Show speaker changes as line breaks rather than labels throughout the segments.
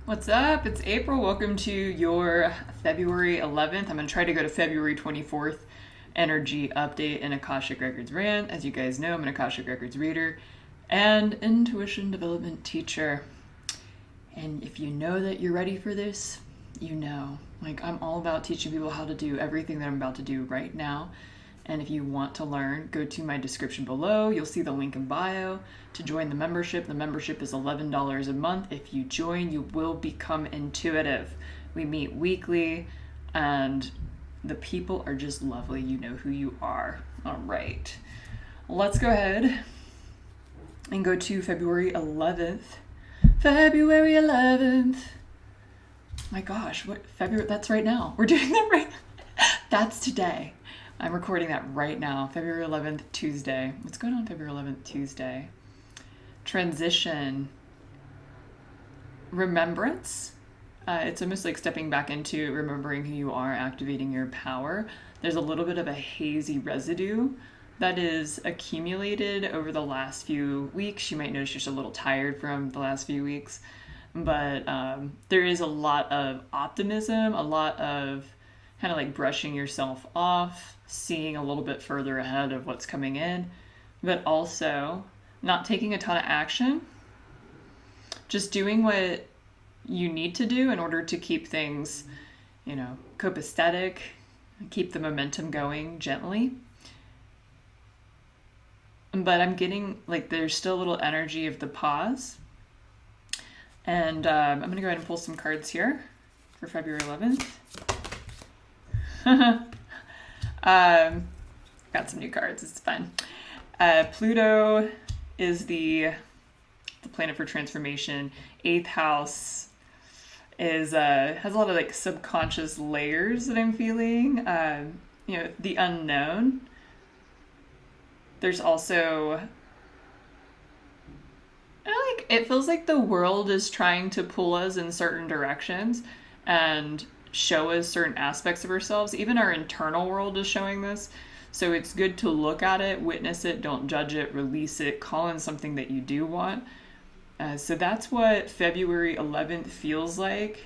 What's up? It's April. Welcome to your February 11th. I'm going to try to go to February 24th energy update in Akashic Records Rant. As you guys know, I'm an Akashic Records reader and intuition development teacher. And if you know that you're ready for this, you know. I'm all about teaching people how to do everything that I'm about to do right now. And if you want to learn, go to my description below. You'll see the link in bio to join the membership. The membership is $11 a month. If you join, you will become intuitive. We meet weekly, and the people are just lovely. You know who you are. All right. Let's go ahead and go to February 11th. February 11th. My gosh, what February? That's right now. We're doing that right. That's today. I'm recording that right now, February 11th, Tuesday. What's going on February 11th, Tuesday? Transition. Remembrance. It's almost like stepping back into remembering who you are, activating your power. There's a little bit of a hazy residue that is accumulated over the last few weeks. You might notice you're just a little tired from the last few weeks. But there is a lot of optimism, a lot of kind of like brushing yourself off, seeing a little bit further ahead of what's coming in, but also not taking a ton of action, just doing what you need to do in order to keep things, copacetic, keep the momentum going gently. But I'm getting there's still a little energy of the pause. And I'm going to go ahead and pull some cards here for February 11th. Got some new cards. It's fun. Pluto is the planet for transformation. Eighth house is has a lot of subconscious layers that I'm feeling. The unknown. There's also it feels like the world is trying to pull us in certain directions and show us certain aspects of ourselves. Even our internal world is showing this. So it's good to look at it, witness it, don't judge it, release it, call in something that you do want. So that's what February 11th feels like.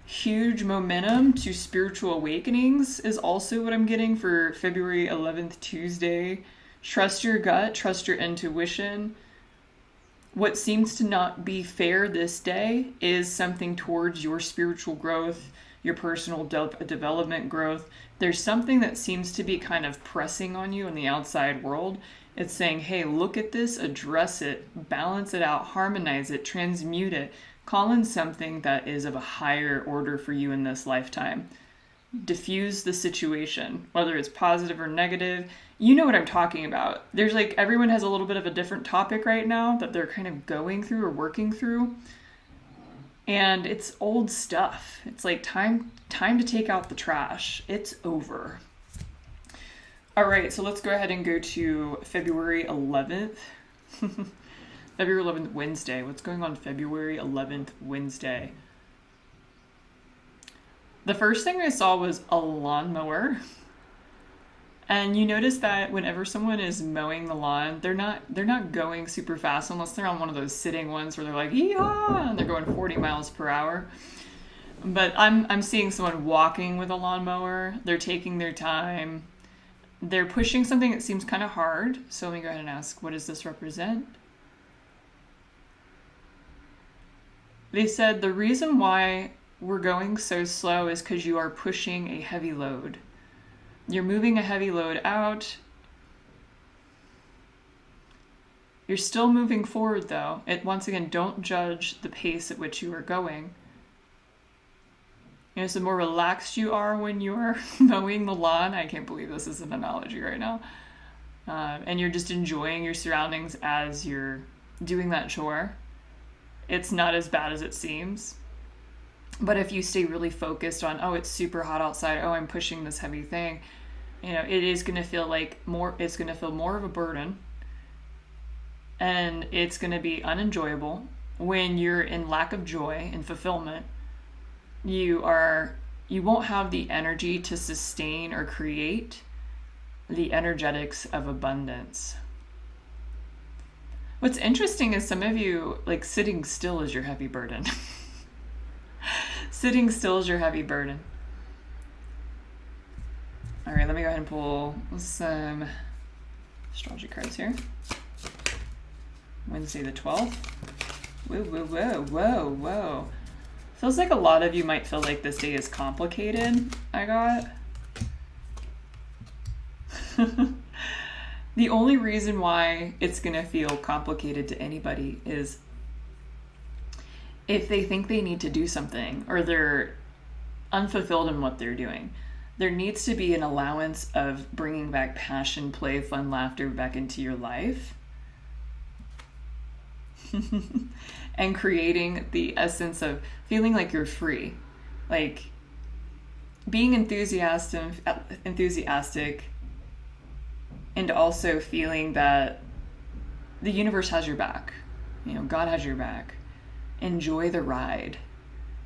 Huge momentum to spiritual awakenings is also what I'm getting for February 11th, Tuesday. Trust your gut, trust your intuition. What seems to not be fair this day is something towards your spiritual growth, your personal development growth. There's something that seems to be kind of pressing on you in the outside world. It's saying, hey, look at this, address it, balance it out, harmonize it, transmute it, call in something that is of a higher order for you in this lifetime. Diffuse the situation, whether it's positive or negative. You know what I'm talking about. There's everyone has a little bit of a different topic right now that they're kind of going through or working through. And it's old stuff. It's time to take out the trash. It's over. All right, so let's go ahead and go to February 11th. February 11th, Wednesday. What's going on February 11th, Wednesday? The first thing I saw was a lawnmower. And you notice that whenever someone is mowing the lawn, they're not going super fast unless they're on one of those sitting ones where they're like, yee-haw, and they're going 40 miles per hour. But I'm seeing someone walking with a lawnmower. They're taking their time. They're pushing something that seems kind of hard. So let me go ahead and ask, what does this represent? They said the reason why we're going so slow is because you are pushing a heavy load. You're moving a heavy load out. You're still moving forward though. Once again, don't judge the pace at which you are going. So the more relaxed you are when you're mowing the lawn, I can't believe this is an analogy right now, and you're just enjoying your surroundings as you're doing that chore, it's not as bad as it seems. But if you stay really focused on, oh, it's super hot outside, oh, I'm pushing this heavy thing, it is going to feel it's going to feel more of a burden, and it's going to be unenjoyable. When you're in lack of joy and fulfillment, you won't have the energy to sustain or create the energetics of abundance. What's interesting is some of you, sitting still is your heavy burden. Sitting still is your heavy burden. All right, let me go ahead and pull some astrology cards here. Wednesday the 12th. Whoa, whoa, whoa, whoa, whoa. Feels like a lot of you might feel like this day is complicated, I got. The only reason why it's going to feel complicated to anybody is if they think they need to do something or they're unfulfilled in what they're doing. There needs to be an allowance of bringing back passion, play, fun, laughter back into your life. And creating the essence of feeling like you're free. Like being enthusiastic and also feeling that the universe has your back. You know, God has your back. Enjoy the ride.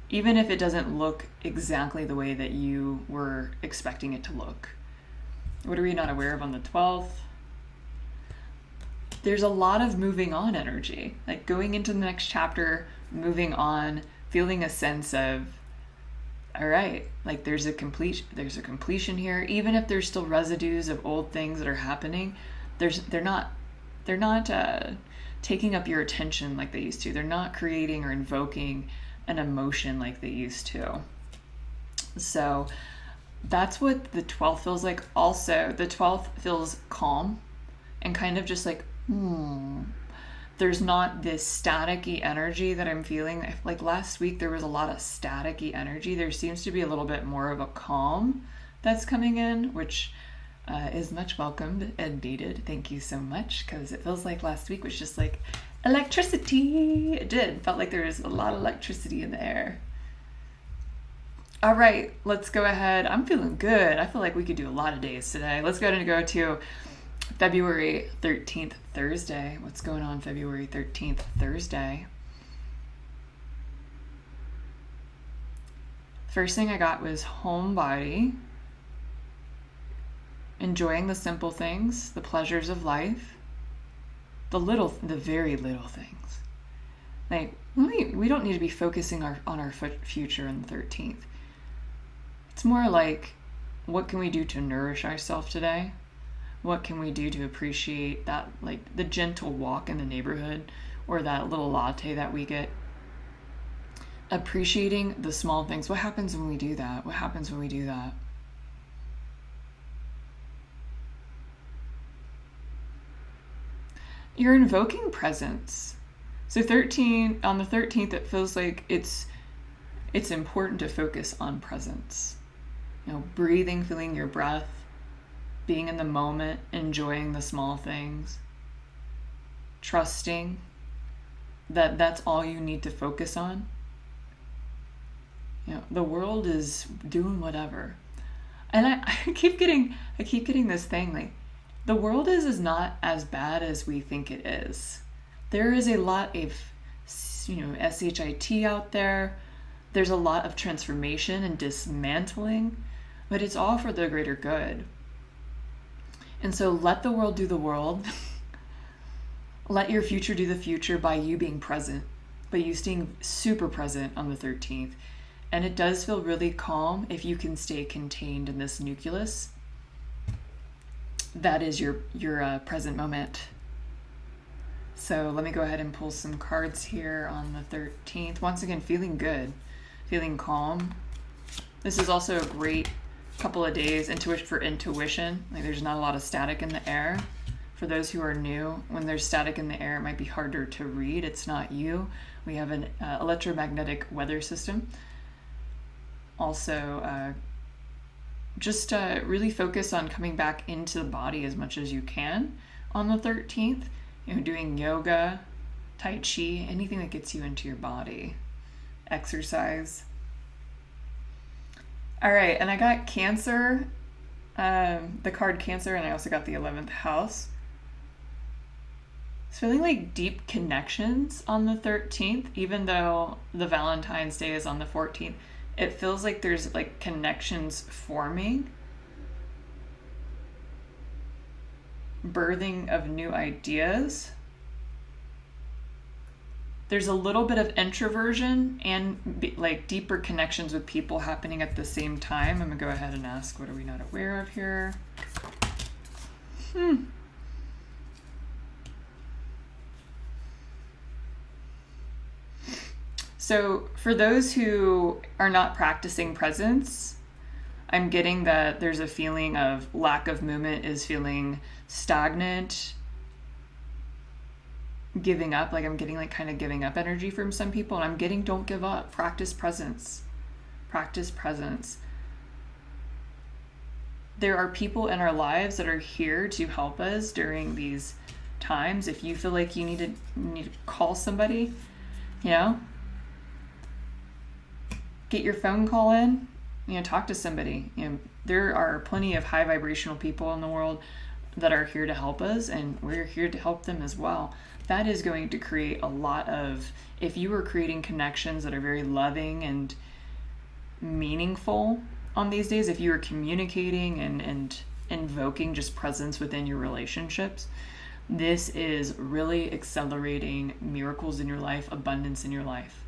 Even if it doesn't look exactly the way that you were expecting it to look. What are we not aware of on the 12th? There's a lot of moving on energy. Like going into the next chapter, moving on, feeling a sense of, all right, like there's a completion here. Even if there's still residues of old things that are happening, they're not taking up your attention like they used to. They're not creating or invoking an emotion like they used to. So that's what the 12th feels like. Also, the 12th feels calm and kind of just like, there's not this staticky energy that I'm feeling. Like last week, there was a lot of staticky energy. There seems to be a little bit more of a calm that's coming in, which is much welcomed and needed. Thank you so much, because it feels like last week was just like electricity. It did. Felt like there was a lot of electricity in the air. All right, let's go ahead. I'm feeling good. I feel like we could do a lot of days today. Let's go ahead and go to February 13th, Thursday. What's going on February 13th, Thursday? First thing I got was homebody. Enjoying the simple things, the pleasures of life, the very little things. Like, we don't need to be focusing on our future in the 13th. It's more like, what can we do to nourish ourselves today? What can we do to appreciate that, like the gentle walk in the neighborhood or that little latte that we get? Appreciating the small things. What happens when we do that? What happens when we do that? You're invoking presence. So on the 13th, it feels like it's important to focus on presence. You know, breathing, feeling your breath, being in the moment, enjoying the small things, trusting that that's all you need to focus on. You know, the world is doing whatever. And I keep getting this thing like, the world is not as bad as we think it is. There is a lot of, SHIT out there. There's a lot of transformation and dismantling, but it's all for the greater good. And so let the world do the world. Let your future do the future by you being present, by you staying super present on the 13th. And it does feel really calm if you can stay contained in this nucleus. That is your present moment. So let me go ahead and pull some cards here on the 13th. Once again, feeling good, feeling calm. This is also a great couple of days for intuition. Like there's not a lot of static in the air. For those who are new, when there's static in the air, it might be harder to read. It's not you. We have an electromagnetic weather system. Also, just really focus on coming back into the body as much as you can on the 13th. Doing yoga, tai chi, anything that gets you into your body. Exercise. All right, and I got Cancer, the card Cancer, and I also got the 11th house. It's feeling like deep connections on the 13th, even though the Valentine's Day is on the 14th. It feels like there's like connections forming. Birthing of new ideas. There's a little bit of introversion and like deeper connections with people happening at the same time. I'm gonna go ahead and ask, what are we not aware of here? So for those who are not practicing presence, I'm getting that there's a feeling of lack of movement, is feeling stagnant, giving up. Like I'm getting like kind of giving up energy from some people, and I'm getting don't give up. Practice presence. Practice presence. There are people in our lives that are here to help us during these times. If you feel like you need to call somebody, you know, get your phone call in, you know, talk to somebody. You know, there are plenty of high vibrational people in the world that are here to help us, and we're here to help them as well. That is going to create a lot of, if you are creating connections that are very loving and meaningful on these days, if you are communicating and invoking just presence within your relationships, this is really accelerating miracles in your life, abundance in your life.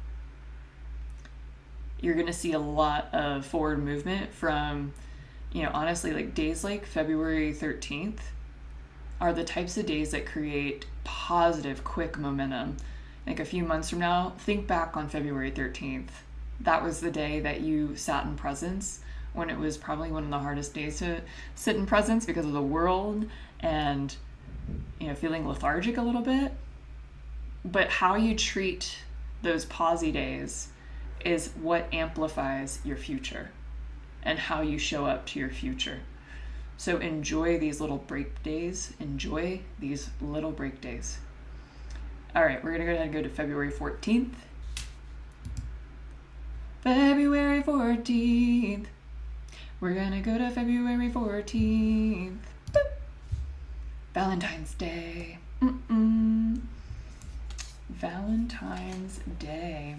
You're going to see a lot of forward movement from, you know, honestly, like days like February 13th are the types of days that create positive, quick momentum. Like a few months from now, think back on February 13th. That was the day that you sat in presence, when it was probably one of the hardest days to sit in presence because of the world and, you know, feeling lethargic a little bit. But how you treat those pausey days is what amplifies your future and how you show up to your future. So enjoy these little break days. Enjoy these little break days. All right, we're going to go ahead and go to February 14th. February 14th. We're going to go to February 14th. Boop. Valentine's Day. Valentine's Day.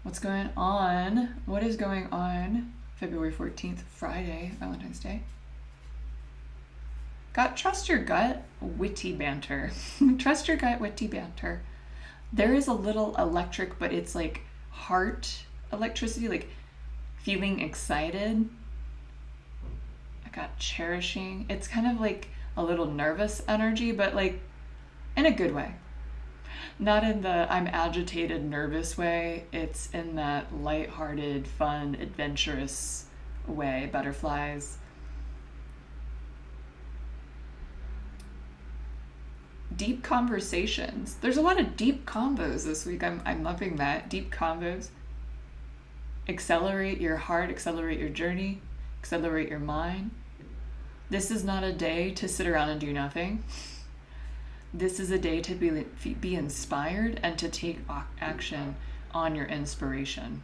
What's going on? What is going on? February 14th, Friday, Valentine's Day. Got trust your gut, witty banter. Trust your gut, witty banter. There is a little electric, but it's like heart electricity, like feeling excited. I got cherishing. It's kind of like a little nervous energy, but like in a good way. Not in the I'm agitated, nervous way. It's in that lighthearted, fun, adventurous way. Butterflies. Deep conversations. There's a lot of deep combos this week. I'm loving that. Deep combos. Accelerate your heart, accelerate your journey, accelerate your mind. This is not a day to sit around and do nothing. This is a day to be inspired and to take action on your inspiration.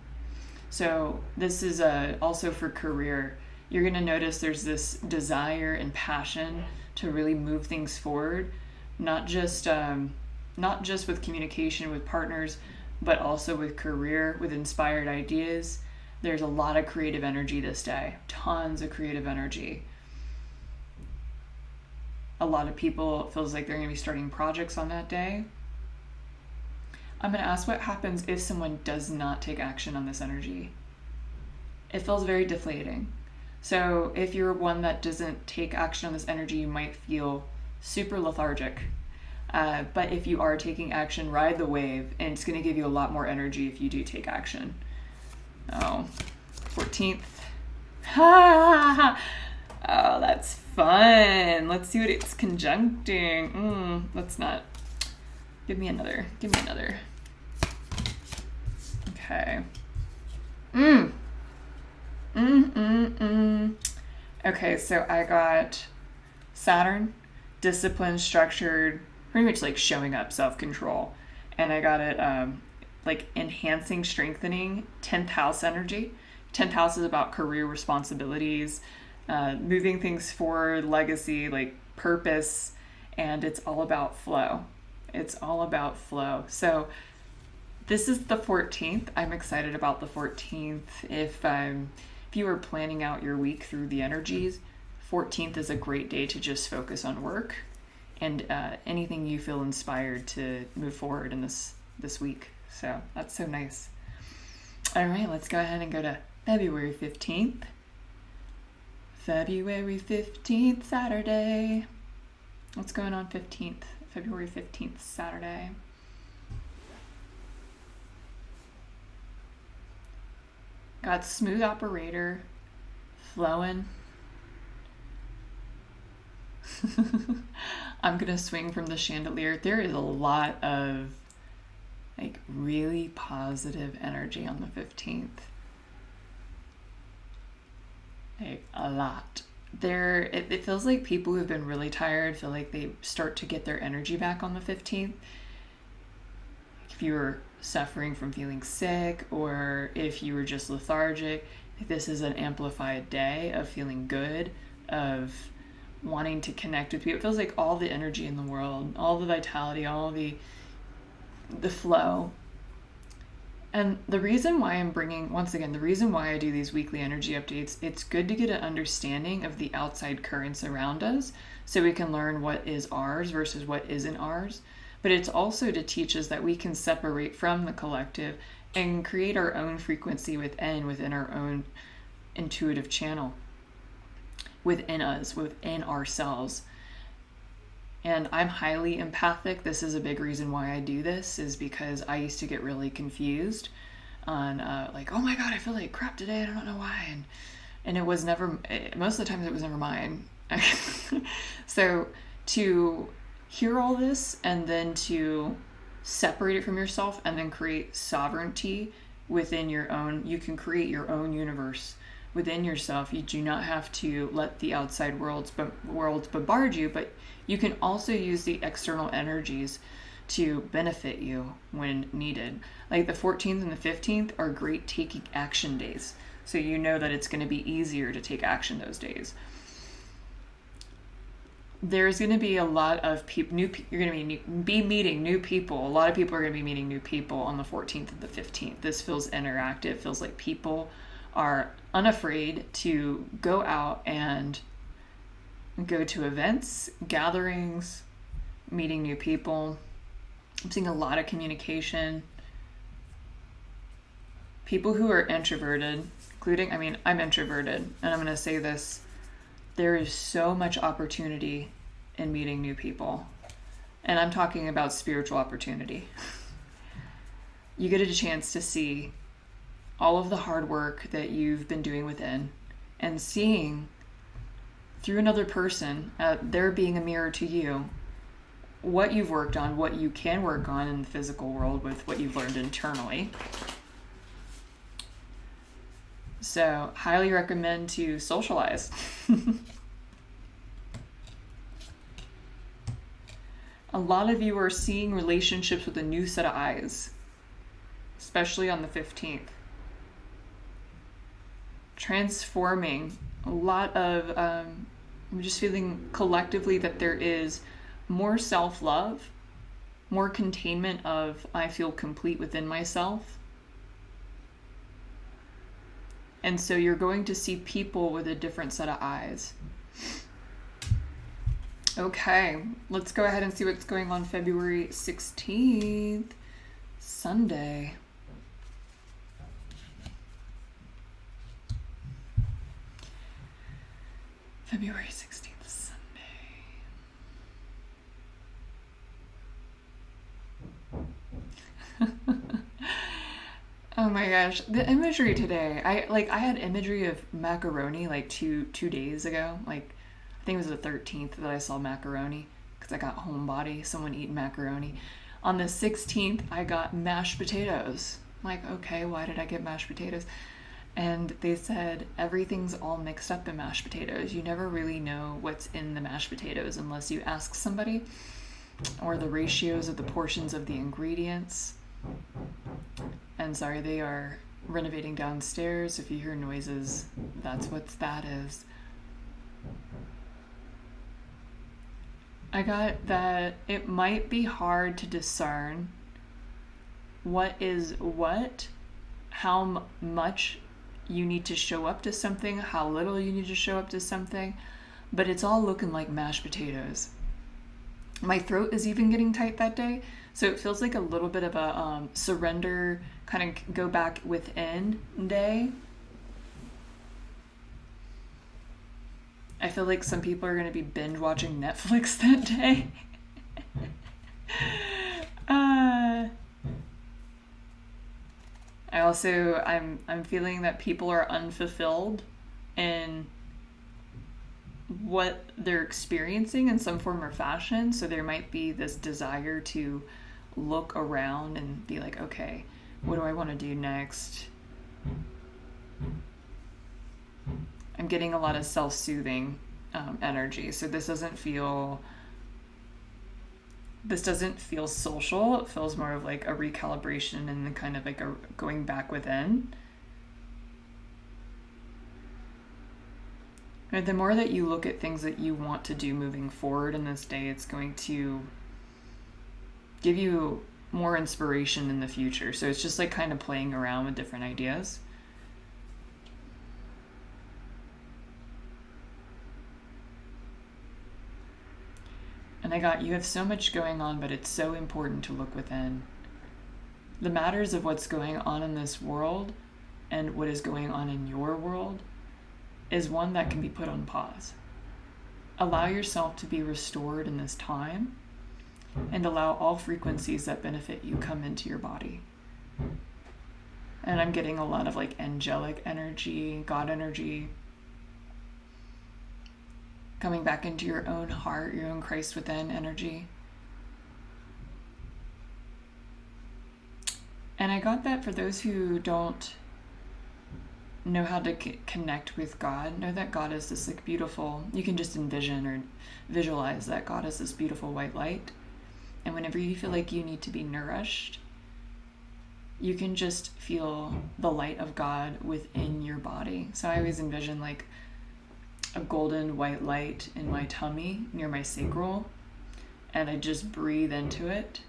So this is also for career. You're going to notice there's this desire and passion to really move things forward, not just with communication with partners, but also with career, with inspired ideas. There's a lot of creative energy this day, tons of creative energy. A lot of people, it feels like they're going to be starting projects on that day. I'm going to ask what happens if someone does not take action on this energy. It feels very deflating. So if you're one that doesn't take action on this energy, you might feel super lethargic. But if you are taking action, ride the wave, and it's going to give you a lot more energy if you do take action. Oh, 14th. Oh, that's fun. Let's see what it's conjuncting. Let's not. Give me another. Okay. Okay, so I got Saturn, disciplined, structured, pretty much like showing up, self-control. And I got it like enhancing, strengthening, 10th house energy. 10th house is about career responsibilities, moving things forward, legacy, like purpose, and it's all about flow. It's all about flow. So this is the 14th. I'm excited about the 14th. If you are planning out your week through the energies, 14th is a great day to just focus on work and anything you feel inspired to move forward in this week. So that's so nice. All right, let's go ahead and go to February 15th. February 15th, Saturday. What's going on February 15th, Saturday? Got smooth operator, flowing. I'm gonna swing from the chandelier. There is a lot of like really positive energy on the 15th. Like a lot. It feels like people who've been really tired feel like they start to get their energy back on the 15th. If you were suffering from feeling sick, or if you were just lethargic, this is an amplified day of feeling good, of wanting to connect with people. It feels like all the energy in the world, all the vitality, all the flow. And the reason why I'm bringing, once again, the reason why I do these weekly energy updates, it's good to get an understanding of the outside currents around us so we can learn what is ours versus what isn't ours. But it's also to teach us that we can separate from the collective and create our own frequency within our own intuitive channel, within us, within ourselves. And I'm highly empathic. This is a big reason why I do this, is because I used to get really confused on like, oh my God, I feel like crap today. I don't know why. And it was never, most of the times it was never mine. So to hear all this and then to separate it from yourself and then create sovereignty within your own, you can create your own universe within yourself. You do not have to let the outside worlds bombard you, but you can also use the external energies to benefit you when needed. Like the 14th and the 15th are great taking action days. So you know that it's going to be easier to take action those days. There's going to be a lot of people, you're going to be meeting new people. A lot of people are going to be meeting new people on the 14th and the 15th. This feels interactive, feels like people are unafraid to go out and go to events, gatherings, meeting new people. I'm seeing a lot of communication. People who are introverted, including, I'm introverted, and I'm going to say this, there is so much opportunity in meeting new people. And I'm talking about spiritual opportunity. You get a chance to see all of the hard work that you've been doing within, and seeing through another person, there being a mirror to you, what you've worked on, what you can work on in the physical world with what you've learned internally. So, highly recommend to socialize. A lot of you are seeing relationships with a new set of eyes, especially on the 15th. Transforming a lot of, I'm just feeling collectively that there is more self-love, more containment of, I feel complete within myself. And so you're going to see people with a different set of eyes. Okay, let's go ahead and see what's going on February 16th, Sunday. February 16th, Sunday. Oh my gosh, the imagery today. I had imagery of macaroni like two days ago. Like, I think it was the 13th that I saw macaroni because I got homebody, someone eating macaroni. On the 16th, I got mashed potatoes. I'm like, okay, why did I get mashed potatoes? And they said everything's all mixed up in mashed potatoes. You never really know what's in the mashed potatoes unless you ask somebody, or the ratios of the portions of the ingredients. And sorry, they are renovating downstairs. If you hear noises, that's what that is. I got that it might be hard to discern what is what, how much you need to show up to something, how little you need to show up to something, but it's all looking like mashed potatoes. My throat is even getting tight that day. So it feels like a little bit of a surrender, kind of go back within day. I feel like some people are going to be binge watching Netflix that day. I'm feeling that people are unfulfilled in what they're experiencing in some form or fashion. So there might be this desire to look around and be like, okay, what do I want to do next? I'm getting a lot of self-soothing energy. So this doesn't feel social. It feels more of like a recalibration and kind of like a going back within. And the more that you look at things that you want to do moving forward in this day, it's going to give you more inspiration in the future. So it's just like kind of playing around with different ideas. And I got, you have so much going on, but it's so important to look within. The matters of what's going on in this world and what is going on in your world is one that can be put on pause. Allow yourself to be restored in this time and allow all frequencies that benefit you come into your body. And I'm getting a lot of like angelic energy, God energy, coming back into your own heart, your own Christ within energy. And I got that for those who don't know how to connect with God, know that God is this like beautiful, you can just envision or visualize that God is this beautiful white light. And whenever you feel like you need to be nourished, you can just feel the light of God within your body. So I always envision like a golden white light in my tummy near my sacral, and I just breathe into it,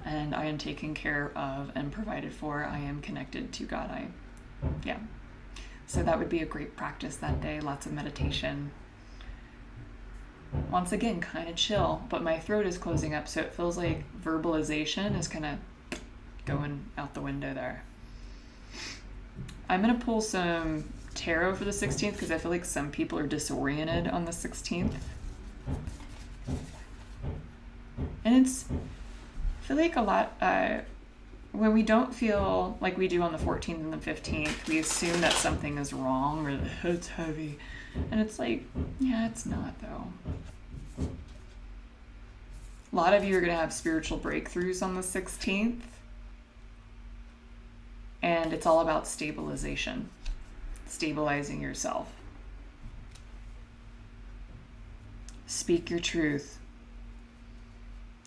and I am taken care of and provided for. I am connected to God. So that would be a great practice that day. Lots of meditation. Once again, kind of chill, but my throat is closing up, so it feels like verbalization is kind of going out the window there. I'm going to pull some tarot for the 16th because I feel like some people are disoriented on the 16th. And I feel like a lot, when we don't feel like we do on the 14th and the 15th, we assume that something is wrong or that it's heavy. And it's like, yeah, it's not though. A lot of you are going to have spiritual breakthroughs on the 16th. And it's all about stabilization, stabilizing yourself. Speak your truth.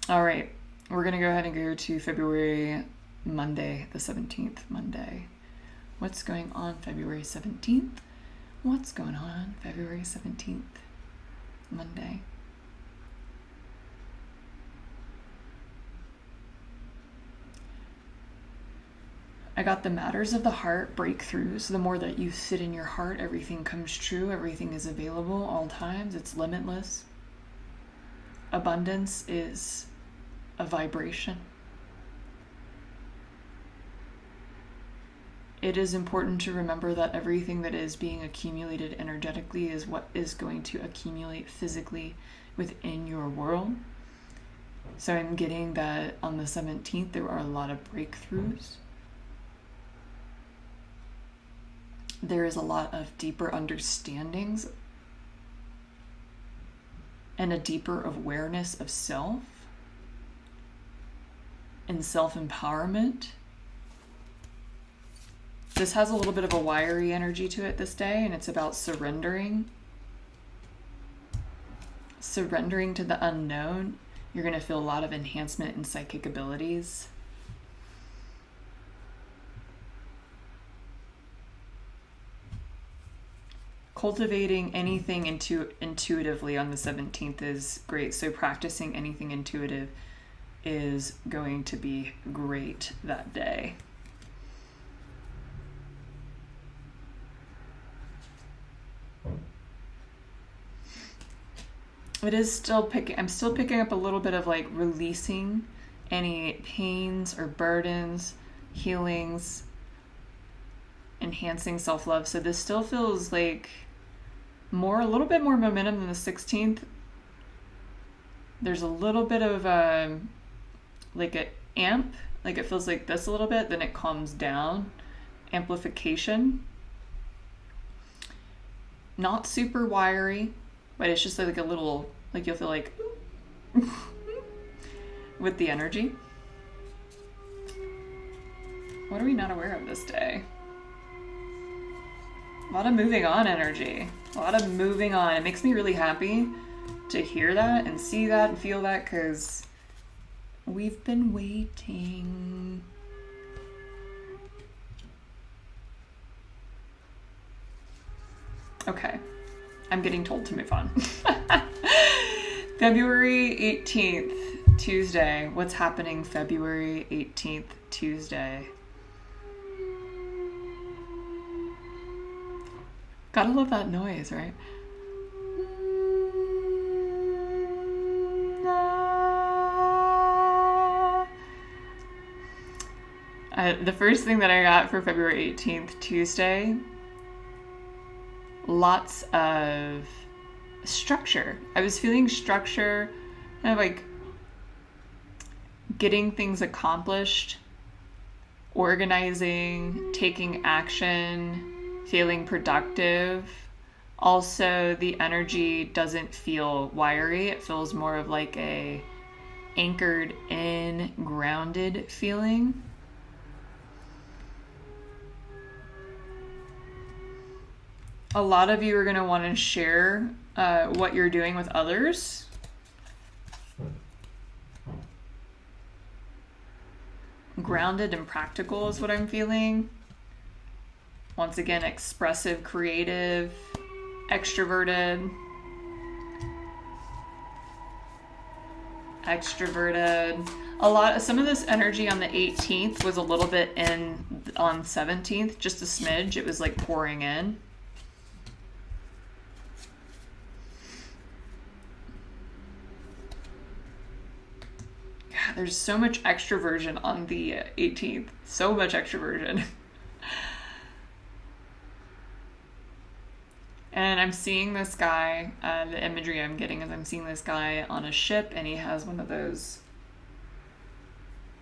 All right, we're going to go ahead and go to February Monday, the 17th Monday. What's going on February 17th? What's going on February 17th Monday? I got the matters of the heart breakthroughs. The more that you sit in your heart, everything comes true. Everything is available all times. It's limitless. Abundance is a vibration. It is important to remember that everything that is being accumulated energetically is what is going to accumulate physically within your world. So I'm getting that on the 17th, there are a lot of breakthroughs. There is a lot of deeper understandings and a deeper awareness of self and self-empowerment. This has a little bit of a wiry energy to it this day, and it's about surrendering. Surrendering to the unknown. You're going to feel a lot of enhancement in psychic abilities. Cultivating anything intuitively on the 17th is great. So practicing anything intuitive is going to be great that day. it is still I'm still picking up a little bit of like releasing any pains or burdens, healings, enhancing self-love. So this still feels like a little bit more momentum than the 16th. There's a little bit of like an amp, like it feels like this a little bit, then it calms down. Amplification. Not super wiry, but it's just like a little, like you'll feel like with the energy. What are we not aware of this day? A lot of moving on energy. A lot of moving on. It makes me really happy to hear that and see that and feel that, because we've been waiting. Okay, I'm getting told to move on. February 18th, Tuesday. What's happening February 18th, Tuesday? Gotta love that noise, right? The first thing that I got for February 18th, Tuesday, lots of structure. I was feeling structure, kind of like getting things accomplished, organizing, taking action, feeling productive. Also, the energy doesn't feel wiry. It feels more of like a anchored in, grounded feeling. A lot of you are going to want to share what you're doing with others. Grounded and practical is what I'm feeling. Once again, expressive, creative, extroverted. Some of this energy on the 18th was a little bit in on 17th, just a smidge. It was like pouring in. There's so much extroversion on the 18th. So much extroversion. And I'm seeing this guy, the imagery I'm getting is I'm seeing this guy on a ship, and he has one of those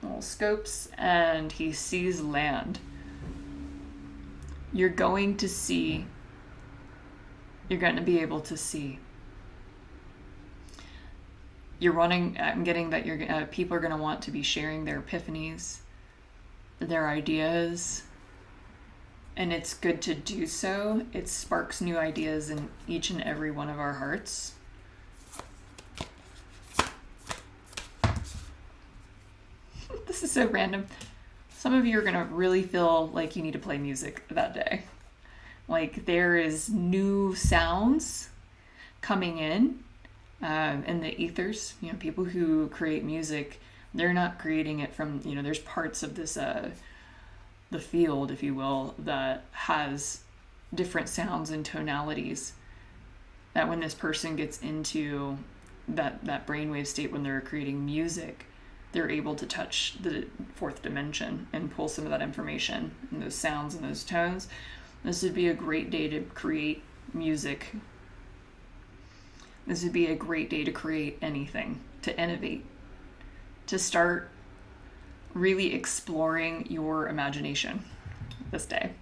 little scopes, and he sees land. You're going to be able to see. I'm getting that people are going to want to be sharing their epiphanies, their ideas, and it's good to do so. It sparks new ideas in each and every one of our hearts. This is so random. Some of you are going to really feel like you need to play music that day. Like there is new sounds coming in the ethers. People who create music, they're not creating it from, there's parts of this, the field, if you will, that has different sounds and tonalities, that when this person gets into that brainwave state when they're creating music, they're able to touch the fourth dimension and pull some of that information and those sounds and those tones. This would be a great day to create music. This would be a great day to create anything, to innovate, to start really exploring your imagination this day.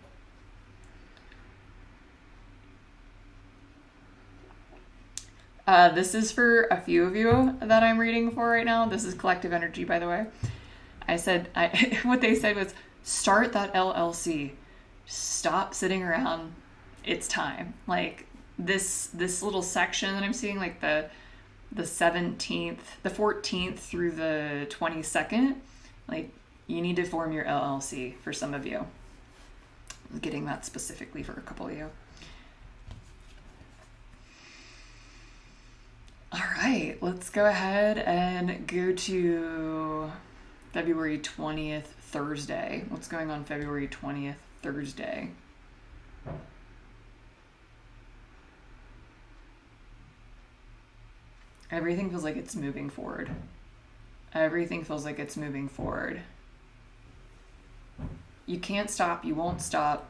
This is for a few of you that I'm reading for right now. This is collective energy, by the way. What they said was, start that LLC. Stop sitting around. It's time. Like this little section that I'm seeing, like the 17th, the 14th through the 22nd, like you need to form your LLC for some of you. I'm getting that specifically for a couple of you. All right, let's go ahead and go to February 20th, Thursday. What's going on February 20th, Thursday? Everything feels like it's moving forward. Everything feels like it's moving forward. You can't stop. You won't stop.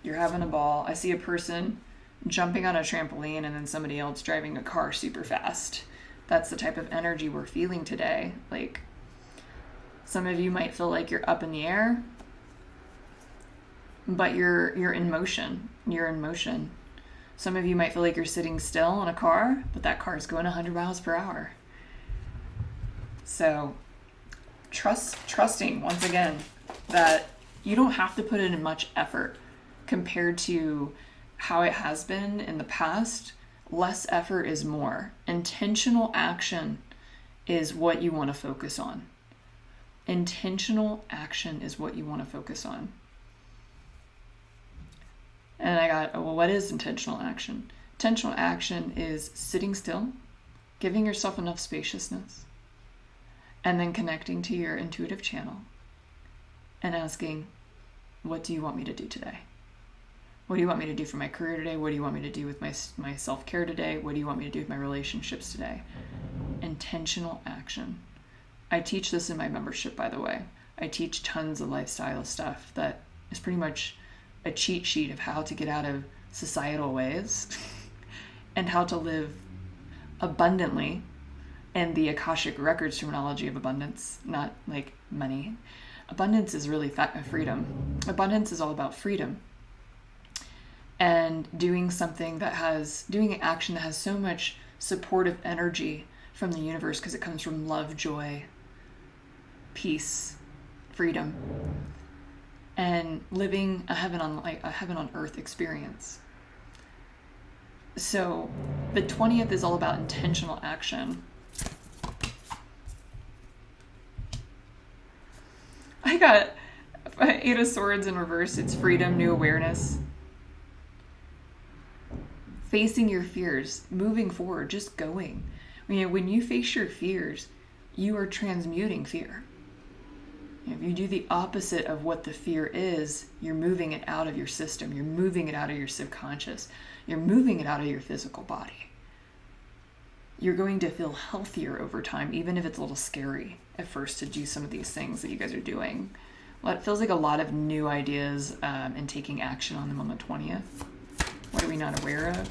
You're having a ball. I see a person jumping on a trampoline and then somebody else driving a car super fast. That's the type of energy we're feeling today. Like, some of you might feel like you're up in the air, but you're in motion. You're in motion. Some of you might feel like you're sitting still in a car, but that car is going 100 miles per hour. So trusting, once again, that you don't have to put in much effort compared to how it has been in the past. Less effort is more. Intentional action is what you want to focus on. Intentional action is what you want to focus on. And I got, well, what is intentional action? Intentional action is sitting still, giving yourself enough spaciousness, and then connecting to your intuitive channel and asking, what do you want me to do today? What do you want me to do for my career today? What do you want me to do with my self-care today? What do you want me to do with my relationships today? Intentional action. I teach this in my membership, by the way. I teach tons of lifestyle stuff that is pretty much a cheat sheet of how to get out of societal ways and how to live abundantly, and the Akashic Records terminology of abundance, not like money. Abundance is really freedom. Abundance is all about freedom. And doing an action that has so much supportive energy from the universe, because it comes from love, joy, peace, freedom, and living a heaven on earth experience. So the 20th is all about intentional action. I got Eight of Swords in reverse. It's freedom, new awareness. Facing your fears, moving forward, just going. When you face your fears, you are transmuting fear. If you do the opposite of what the fear is, you're moving it out of your system. You're moving it out of your subconscious. You're moving it out of your physical body. You're going to feel healthier over time, even if it's a little scary at first to do some of these things that you guys are doing. Well, it feels like a lot of new ideas and taking action on them on the 20th. What are we not aware of?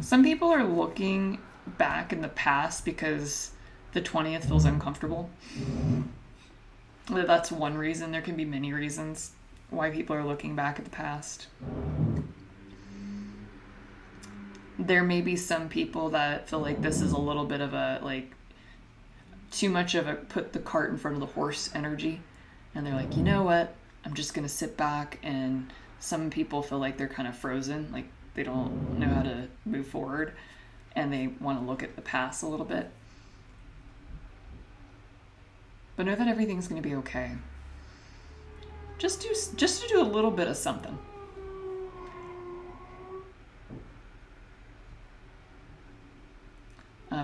Some people are looking back in the past because the 20th feels uncomfortable. That's one reason. There can be many reasons why people are looking back at the past. There may be some people that feel like this is a little bit of a, too much of a put the cart in front of the horse energy. And they're like, you know what? I'm just going to sit back. And some people feel like they're kind of frozen. Like they don't know how to move forward. And they want to look at the past a little bit. But know that everything's going to be okay. Just to do a little bit of something.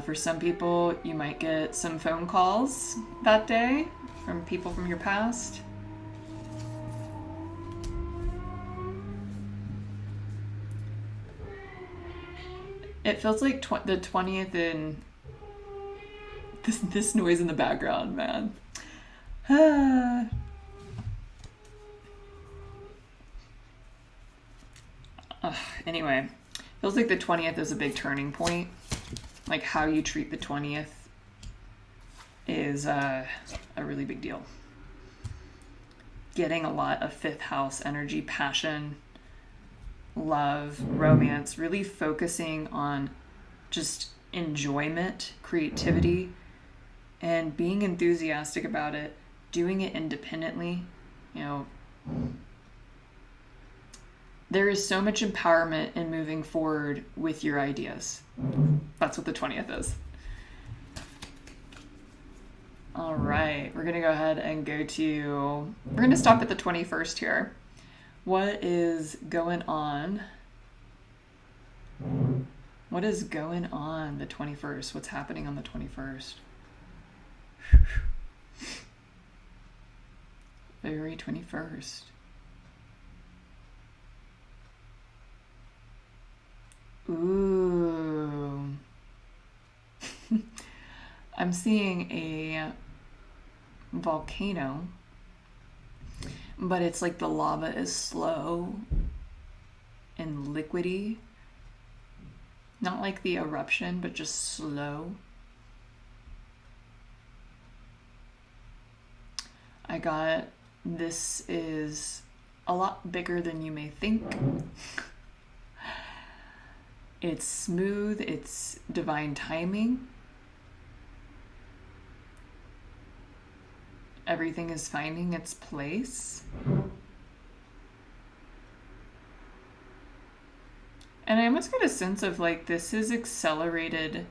For some people, you might get some phone calls that day from people from your past. It feels like the 20th in... This noise in the background, man. Anyway, feels like the 20th is a big turning point. Like how you treat the 20th is a really big deal. Getting a lot of 5th house energy, passion, love, romance, really focusing on just enjoyment, creativity, and being enthusiastic about it, doing it independently. There is so much empowerment in moving forward with your ideas. That's what the 20th is. All right, we're going to go ahead and we're going to stop at the 21st here. What is going on? What is going on the 21st? What's happening on the 21st? February 21st. Ooh. I'm seeing a volcano, but it's like the lava is slow and liquidy. Not like the eruption, but just slow. I got, this is a lot bigger than you may think. It's smooth, it's divine timing. Everything is finding its place. And I almost get a sense of like this has accelerated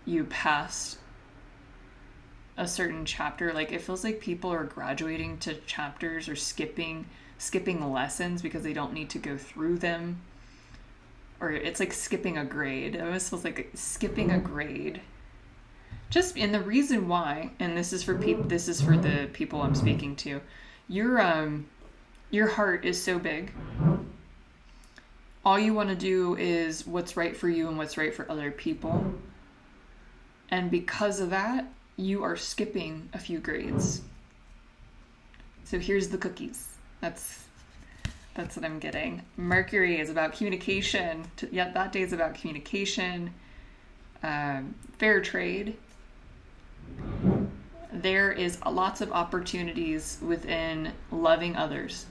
you past a certain chapter. Like it feels like people are graduating to chapters or skipping lessons because they don't need to go through them. Or it's like skipping a grade. It almost feels like skipping a grade. Just, and the reason why, and this is for the people I'm speaking to. Your heart is so big. All you want to do is what's right for you and what's right for other people. And because of that, you are skipping a few grades. So here's the cookies. That's what I'm getting. Mercury is about communication. That day is about communication. Fair trade. There is lots of opportunities within loving others.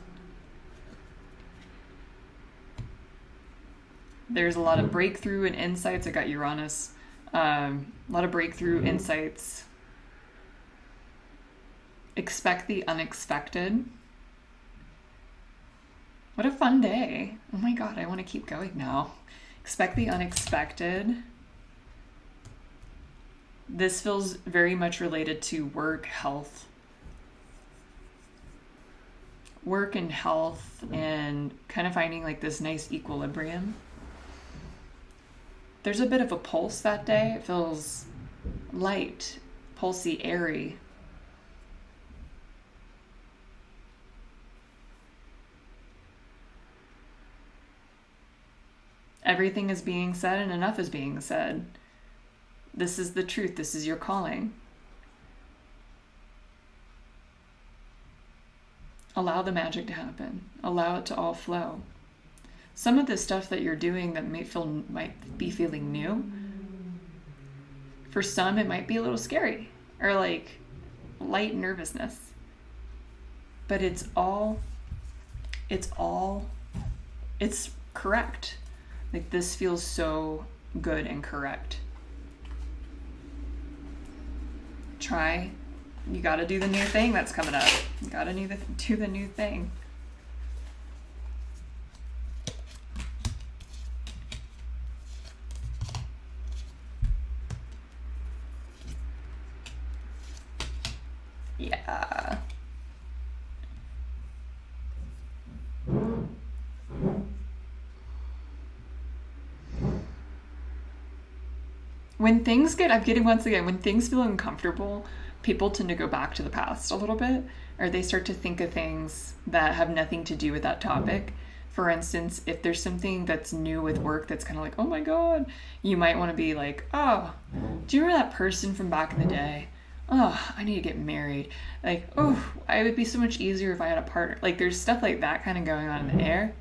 There's a lot of breakthrough and insights. I got Uranus. A lot of breakthrough insights. Expect the unexpected. What a fun day. Oh my God, I want to keep going now. Expect the unexpected. This feels very much related to work, health. Work and health and kind of finding like this nice equilibrium. There's a bit of a pulse that day. It feels light, pulsy, airy. Everything is being said and enough is being said. This is the truth. This is your calling. Allow the magic to happen. Allow it to all flow. Some of the stuff that you're doing that might be feeling new, for some it might be a little scary or like light nervousness. But it's correct. Like this feels so good and correct. Try. You got to do the new thing that's coming up. You got to do the new thing. Yeah. When things feel uncomfortable, people tend to go back to the past a little bit, or they start to think of things that have nothing to do with that topic. For instance, if there's something that's new with work that's kind of like, oh my God, you might want to be like, oh, do you remember that person from back in the day? Oh, I need to get married. Like, oh, it would be so much easier if I had a partner. Like, there's stuff like that kind of going on in the air.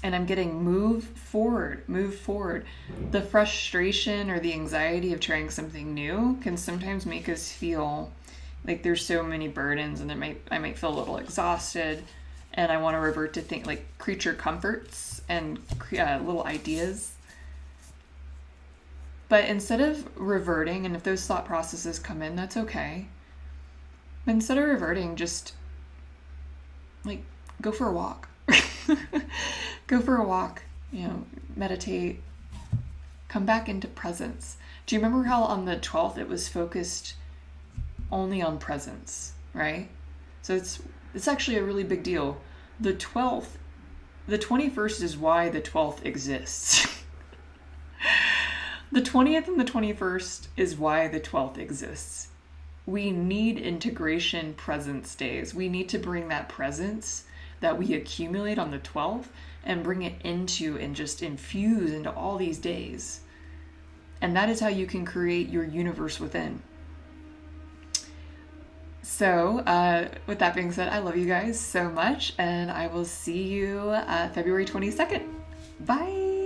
And I'm getting move forward. The frustration or the anxiety of trying something new can sometimes make us feel like there's so many burdens, and I might feel a little exhausted, and I want to revert to think like creature comforts and little ideas. But instead of reverting, and if those thought processes come in, that's okay. But instead of reverting, just like go for a walk. Go for a walk, meditate, come back into presence. Do you remember how on the 12th it was focused only on presence, right? So it's actually a really big deal. The 21st is why the 12th exists. The 20th and the 21st is why the 12th exists. We need integration presence days. We need to bring that presence, that we accumulate on the 12th and bring it into and just infuse into all these days. And that is how you can create your universe within. So, with that being said, I love you guys so much, and I will see you February 22nd. Bye!